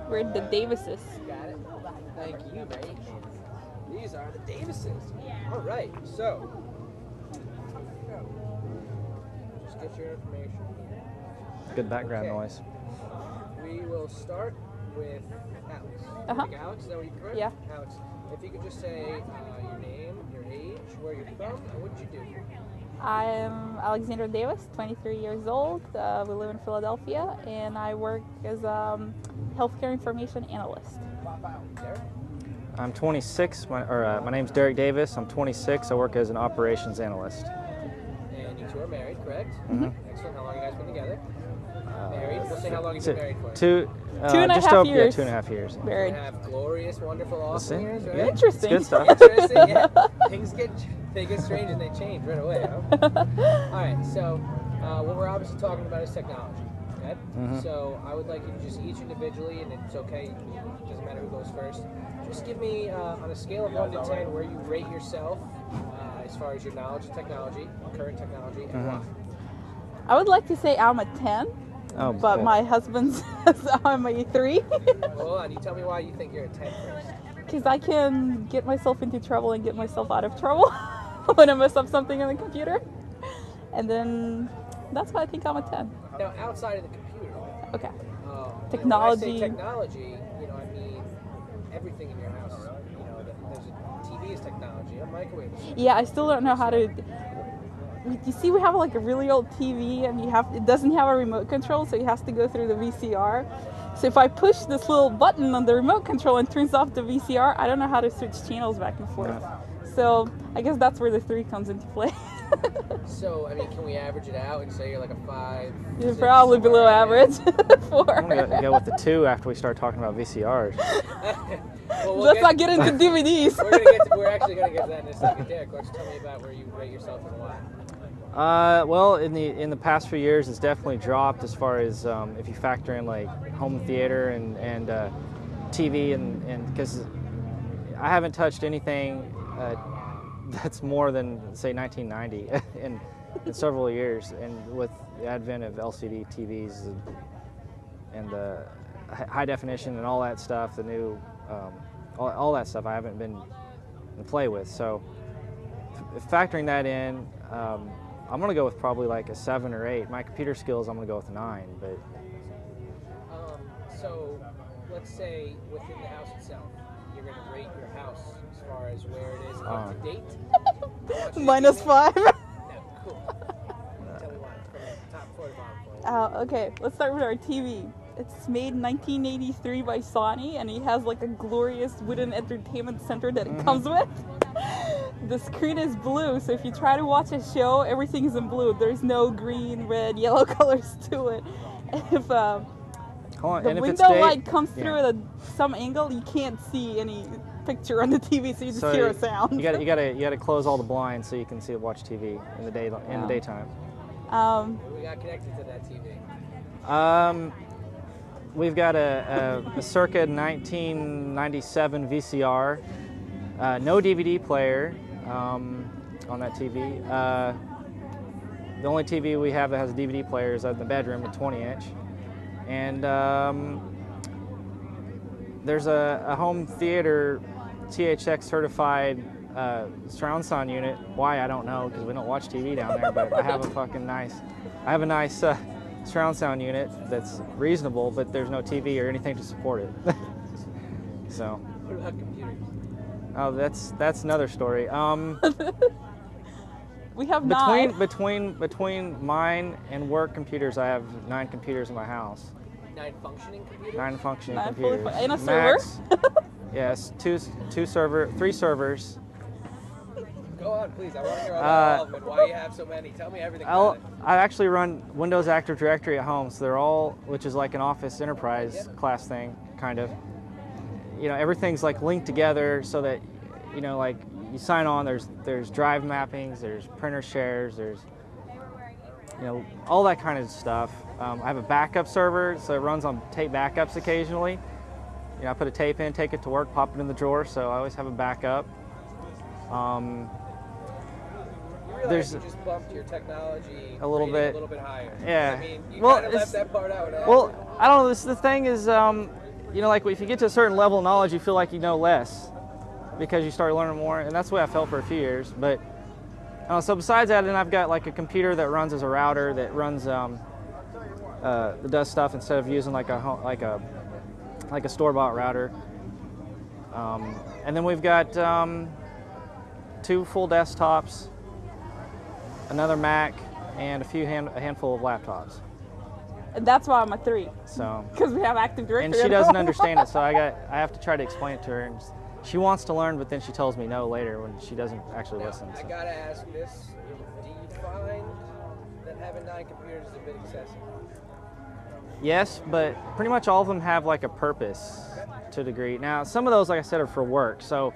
We're the Davises. Got it. Thank you, mate. These are the Davises. All right, so just get your information. Good background noise. We will start with Alex. Alex, is that what you correct? Yeah. Alex, if you could just say your name, your age, where you're from, and what did you do? I'm Alexander Davis, 23 years old. We live in Philadelphia, and I work as a healthcare information analyst. Derek? I'm 26. My name's Derek Davis. I'm 26. I work as an operations analyst. And you two are married, correct? Mm-hmm. Excellent. How long have you guys been together? Married. We'll say how long you've been married for. Two and a half years. Yeah, 2.5 years. Married. You have glorious, wonderful, awesome years, right? Yeah. Interesting. It's good stuff. Interesting, yeah. Things get strange and they change right away, huh? All right, so what we're obviously talking about is technology, okay? Mm-hmm. So I would like you to just each individually, and it's okay, it doesn't matter who goes first, just give me, on a scale of 1 to 10, where you rate yourself as far as your knowledge of technology, current technology, and why. I would like to say I'm a 10, but my husband says I'm a 3. Well, hold on, you tell me why you think you're a 10 first. Because I can get myself into trouble and get myself out of trouble when I mess up something on the computer. And then that's why I think I'm a 10. Now, outside of the computer, Okay. technology. Technology. When I say technology, I mean everything in your house. There's a TV is technology, a microwave. Yeah, I still don't know how to. You see, we have like a really old TV, and it doesn't have a remote control, so it has to go through the VCR. So if I push this little button on the remote control and turns off the VCR, I don't know how to switch channels back and forth. So I guess that's where the 3 comes into play. So, I mean, can we average it out and say you're like a 5? You're probably below average. 4. I'm going to go with the 2 after we start talking about VCRs. Let's not get into DVDs. We're actually going to get to that in a second. Derek, why don't you tell me about where you rate yourself and why? Well, in the past few years, it's definitely dropped as far as if you factor in like home theater and TV, and because I haven't touched anything that's more than say 1990 in several years, and with the advent of LCD TVs and the high definition and all that stuff, the new all that stuff I haven't been to play with. So factoring that in. I'm going to go with probably like a 7 or 8. My computer skills, I'm going to go with a 9. But so let's say within the house itself, you're going to rate your house as far as where it is up to date. -5. No, cool. Tell me why. From top 4 to bottom 4. Okay, let's start with our TV. It's made in 1983 by Sony, and it has like a glorious wooden entertainment center that it comes with. The screen is blue, so if you try to watch a show, everything is in blue. There's no green, red, yellow colors to it. If the window light comes through at some angle, you can't see any picture on the TV, so you just hear a sound. You gotta close all the blinds so you can watch TV in the daytime. We got connected to that TV. We've got a circa 1997 VCR, no DVD player on that TV. The only TV we have that has a DVD player is in the bedroom, a 20-inch. And there's a home theater THX certified surround sound unit. Why, I don't know, because we don't watch TV down there, but I have a nice surround sound unit that's reasonable, but there's no TV or anything to support it. So. What about computers? Oh, that's another story. We have 9. Between mine and work computers, I have 9 computers in my house. 9 functioning computers? 9 functioning computers. And a server? Yes, 3 servers. Go on, please. I want to hear all of them and why you have so many. Tell me everything about it. I actually run Windows Active Directory at home, so they're all, which is like an Office Enterprise class thing, kind of. Everything's like linked together so that, like you sign on, there's drive mappings, there's printer shares, there's, all that kind of stuff. I have a backup server, so it runs on tape backups occasionally. I put a tape in, take it to work, pop it in the drawer, so I always have a backup. You realize you just bumped your technology a little bit higher. Yeah. I mean, you kind of left that part out. Well, I don't know. The thing is, you know, like if you get to a certain level of knowledge, you feel like you know less because you start learning more, and that's the way I felt for a few years. But so besides that, then I've got like a computer that runs as a router that runs that does stuff instead of using like a store-bought router. And then we've got 2 full desktops, another Mac, and a handful of laptops. And that's why I'm a 3. So because we have Active Directory. And she doesn't understand it, so I have to try to explain it to her. And she wants to learn, but then she tells me no later when she doesn't actually listen. So. I gotta ask this: do you find that having 9 computers is a bit excessive? Yes, but pretty much all of them have like a purpose to a degree. Now, some of those, like I said, are for work, so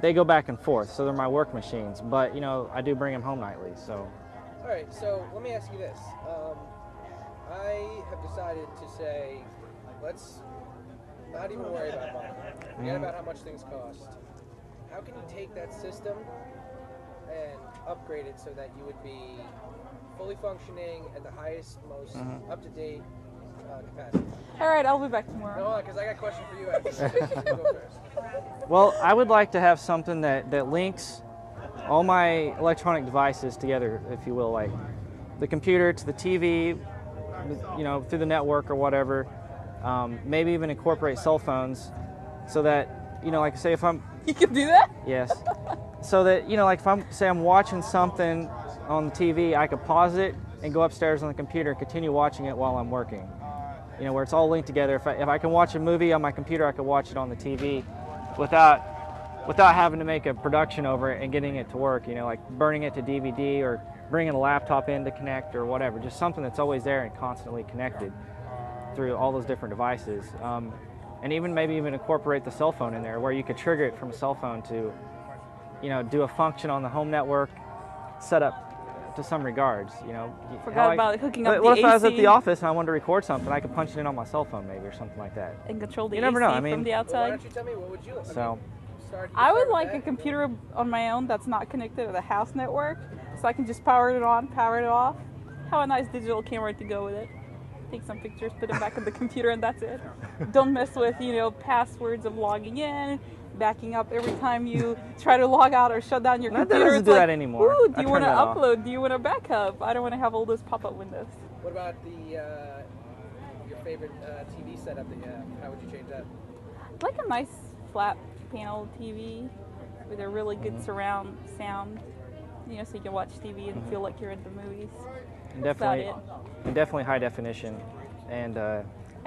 they go back and forth. So they're my work machines. But you know, I do bring them home nightly. So. All right. So let me ask you this. I have decided to say, let's not even worry about money. Forget about how much things cost. How can you take that system and upgrade it so that you would be fully functioning at the highest, most up-to-date capacity? All right, I'll be back tomorrow. No, because I got a question for you after this. You go first. Well, I would like to have something that links all my electronic devices together, if you will, like the computer to the TV, you know, through the network or whatever. Maybe even incorporate cell phones, so that, you know, like say if I'm. You can do that? Yes. So that, you know, like if I'm watching something on the TV, I could pause it and go upstairs on the computer and continue watching it while I'm working. You know, where it's all linked together. If I can watch a movie on my computer, I could watch it on the TV without having to make a production over it and getting it to work. You know, like burning it to DVD or bringing a laptop in to connect or whatever. Just something that's always there and constantly connected through all those different devices. And maybe even incorporate the cell phone in there, where you could trigger it from a cell phone to, you know, do a function on the home network setup to some regards. You know, Forgot about hooking up the What if I was at AC the office and I wanted to record something? I could punch it in on my cell phone maybe, or something like that. and control the You never AC know, I mean- from the Well, why outside. don't you tell me, what would you like? So. I would like a computer on my own that's not connected to the house network, so I can just power it on, power it off, have a nice digital camera to go with it, take some pictures, put them back in the computer, and that's it. Don't mess with, you know, passwords of logging in, backing up every time you try to log out or shut down your That computer. doesn't It's do like, that anymore. Ooh, I do you want to turned that off. upload? Do you want to backup? I don't want to have all those pop-up windows. What about your favorite TV setup that you have? How would you change that? I'd like a nice flat panel TV with a really good surround sound, you know, so you can watch TV and feel like you're in the movies. And That's about definitely high definition, and I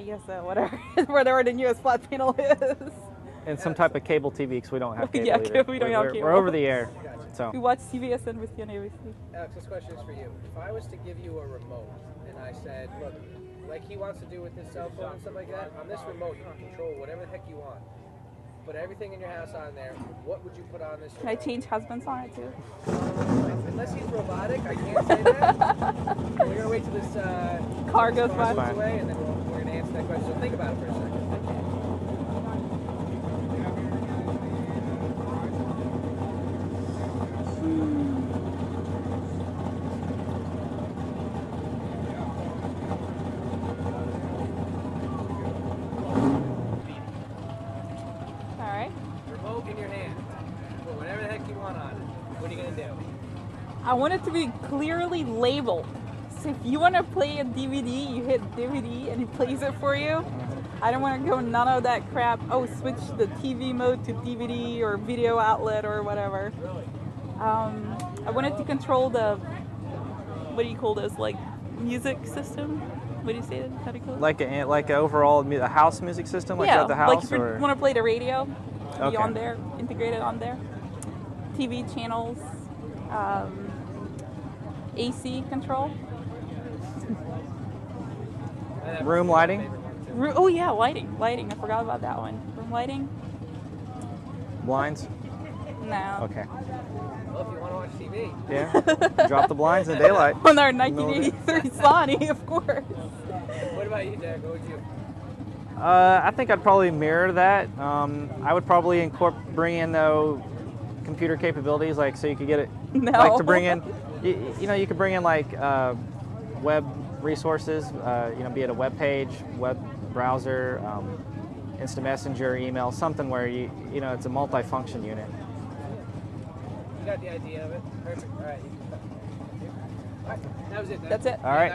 guess whatever the newest flat panel is. some type of cable TV, because we don't have cable Yeah, either. we don't have We're cable. over the air, so. We watch CBS and with ABC. Alex, this question is for you. If I was to give you a remote and I said, look, like he wants to do with his cell phone and stuff like that, on this remote you can control whatever the heck you want. Put everything in your house on there. What would you put on this Can I remote? change husbands on it too? Unless he's robotic, I can't say that. We're going to wait till this Car goes by. moves away, and then we're going to answer that question. So think about it for a second. All right. Remote in your hand. Put whatever the heck you want on it. What are you going to do? I want it to be clearly labeled. So if you want to play a DVD, you hit DVD and it plays it for you. I don't want to go none of that crap. Oh, switch the TV mode to DVD or video outlet or whatever. I wanted to control the, what do you call this, like music system? What do you say? How do you call it? Like a overall a house music system, like you yeah, have the like house, if you or want to play the radio, be Okay. on there, integrated on there. TV channels, AC control. room lighting, Oh yeah, lighting. I forgot about that one. Room lighting? blinds. No. Okay. Well, if you want to watch TV. Yeah. Drop the blinds in daylight. On our 1983 Sony, of course. What about you, Jack? What would you? I think I'd probably mirror that. I would probably bring in though computer capabilities, like so you could get it, No. like to bring in, you know, you could bring in like web resources, you know, be it a web page, web browser, instant messenger, email, something where you know it's a multi-function unit. You got the idea of it. Perfect. All right. All right. That was it then. That's it. All right.